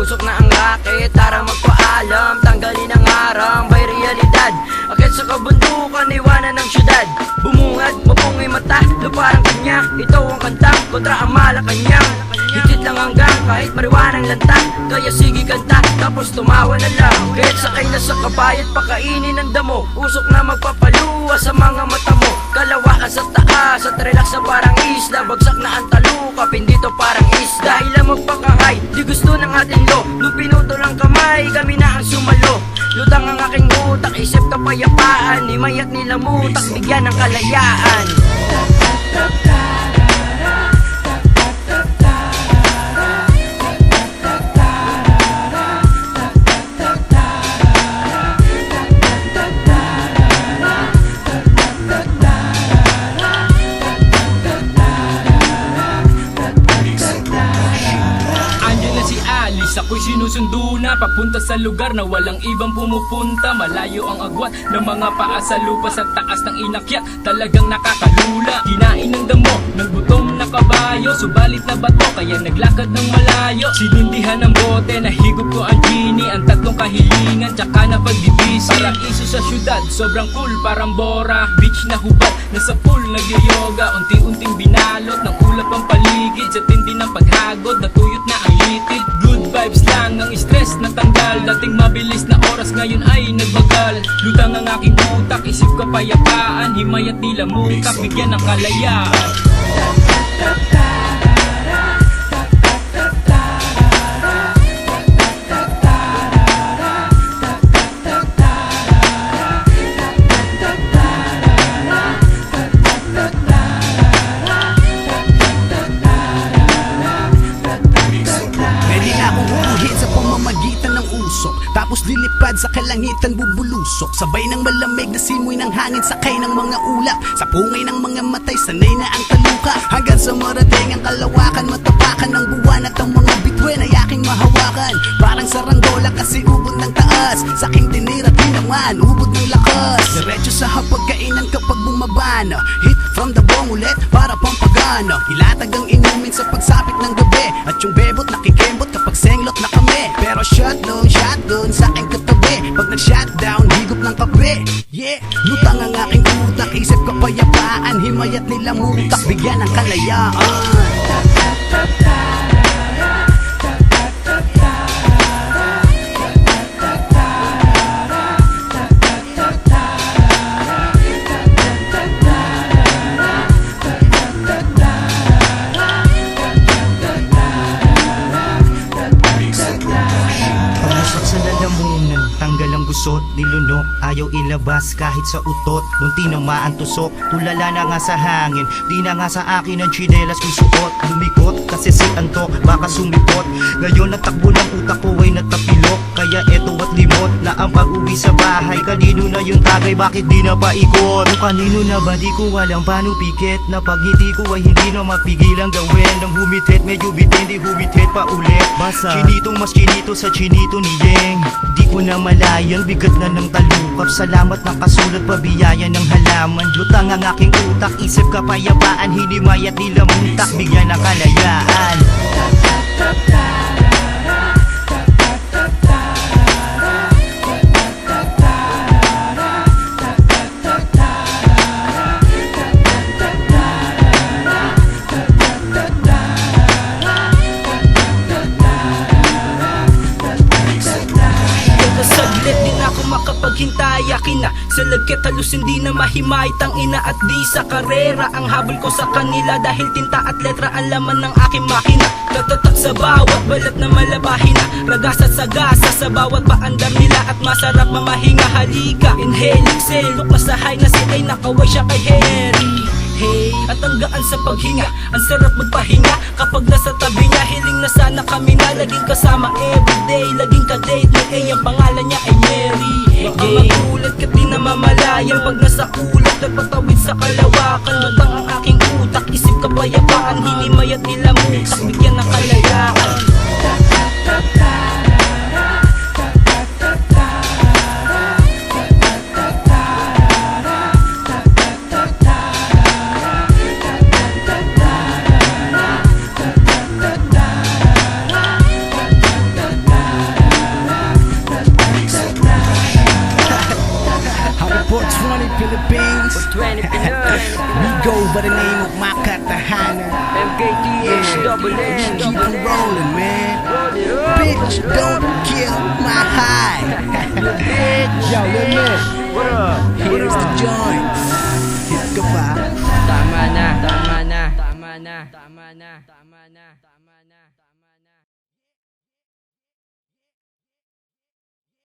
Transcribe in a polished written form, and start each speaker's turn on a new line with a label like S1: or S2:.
S1: Usok na ang racket, tara magpaalam. Tanggalin ang harang, by realidad. Akit sa kabundukan, iwanan ng syudad. Bumungad, mapungoy mata, luparang kanya. Ito ang kantang kontra ang Malacanang. Higit lang hanggang kahit mariwanang lanta. Kaya sige kanta, tapos tumawa na lang. Kahit sakay na sa kabayat, pakainin ng damo. Usok na magpapaluwa sa mga mata mo. Kalawakan sa taas, at relax na parang isla. Bagsak na ang talukap, hindi to parang isda. Ilang magpakahay, di gusto ng ating lo. Nung pinuto lang kamay, kami na ang sumalo. Lutang ang aking utak, isip kapayapaan. Himayat nila mutak, bigyan ng kalayaan.
S2: Ako'y sinusundo na papunta sa lugar na walang ibang pumupunta. Malayo ang agwat ng mga paa sa lupa, sa taas ng inakyat, talagang nakakalula. Kinain ng damo, ng gutom na kabayo, subalit na bato, kaya naglakad ng malayo. Sinindihan ng bote, nahigop ko ang genie, ang tatlong kahilingan, tsaka na pagbibisi. Paraiso sa syudad, sobrang cool, parang Bora Beach na hubad, nasa pool nag-yoga. Unti-unting binalot ng ulap ang paligid, sa tindi ng paghagod, natuyot na ang litid. Good vibes lang, ang stress natanggal. Dating mabilis na oras, ngayon ay nagbagal. Lutang ang aking utak, isip kapayapaan. Himayat nila mutak, bigyan ng kalayaan.
S3: Tapos lilipad sa kalangitan bubulusok, sabay ng malamig na simoy ng hangin, sakay ng mga ulap. Sa pungay ng mga matay, sanay na ang taluka. Hanggang sa marating ang kalawakan, matapakan ng buwan at ang mga bituin ay aking mahawakan. Parang saranggola kasi ubod ng taas, sa aking tinira naman ubod ng lakas. Diretso sa hapagkainan kapag bumabana, hit from the bong ulit para pampagana. Ilatag ang inumin sa pagsapit ng gabi, at yung bebot nakikembot kapag senglot na kami. Pero shotgun sa aking katabi, pag nag-shutdown, higop ng kape. Yeah, lutang ang aking utak, isip kapayapaan. Himayat nila mutak, bigyan ng kalayaan.
S4: Tanggal ang gusot, nilunok, ayaw ilabas kahit sa utot. Nung tinamaan tusok, tulala na nga sa hangin. Di na nga sa akin ang chinelas kong suot. Lumikot kasi si Anto, baka sumipot. Ngayon natakbo ng utak ko ay natapilok. Kaya eto at limot na ang pag-uwi sa bahay. Kanino na yung tagay, bakit di na paikot? Kung kanino na ba di ko alam paano pikit. Na pag ngiti ko ay hindi na mapigilang gawin. Nang humitit, medyo bitin, di humitit pa ulit. Basa chinitong mas chinito sa chinito ni Yeng. Di ko na malayang, bigat na ng talukap. Salamat nakasulat, pabiyaya ng halaman. Lutang ang aking utak, isip kapayapaan. Hinimayat nila muntak, bigyan ng kalayaan.
S2: Hintay akin na sa lagkit, halos hindi na mahimay. Tangina at di sa karera, ang habol ko sa kanila. Dahil tinta at letra ang laman ng aking makina. Tatatak sa bawat balat na malabahin na. Ragas at sagasa sa bawat paandar nila. At masarap mamahinga, halika. Inhale, exhale, look na sa high na sila'y nakaway siya kay Harry. Hey, at ang gaan sa paghinga, ang sarap magpahinga kapag nasa tabi niya. Hiling na sana kami na laging kasama everyday. Laging ka-date mo, eh ang pangalan niya ay Mary. Baka magulat ka di na mamalayang pag nasa ulat at patawid sa kalawakan. Lutang ang aking utak, isip kapayapaan. Hinimayat nila mutak, bigyan ng kalayaan.
S3: 420 Philippines.
S1: 20 Pinoy.
S3: We go by the name of Makatahana.
S1: MKTH double N.
S3: Keep it rolling, man. Bitch, don't kill my high. Yo, Limit.
S1: What up?
S3: Here's the joint. Hit ka pa.
S1: Tama na, tama na, tama na, tama na, tama na.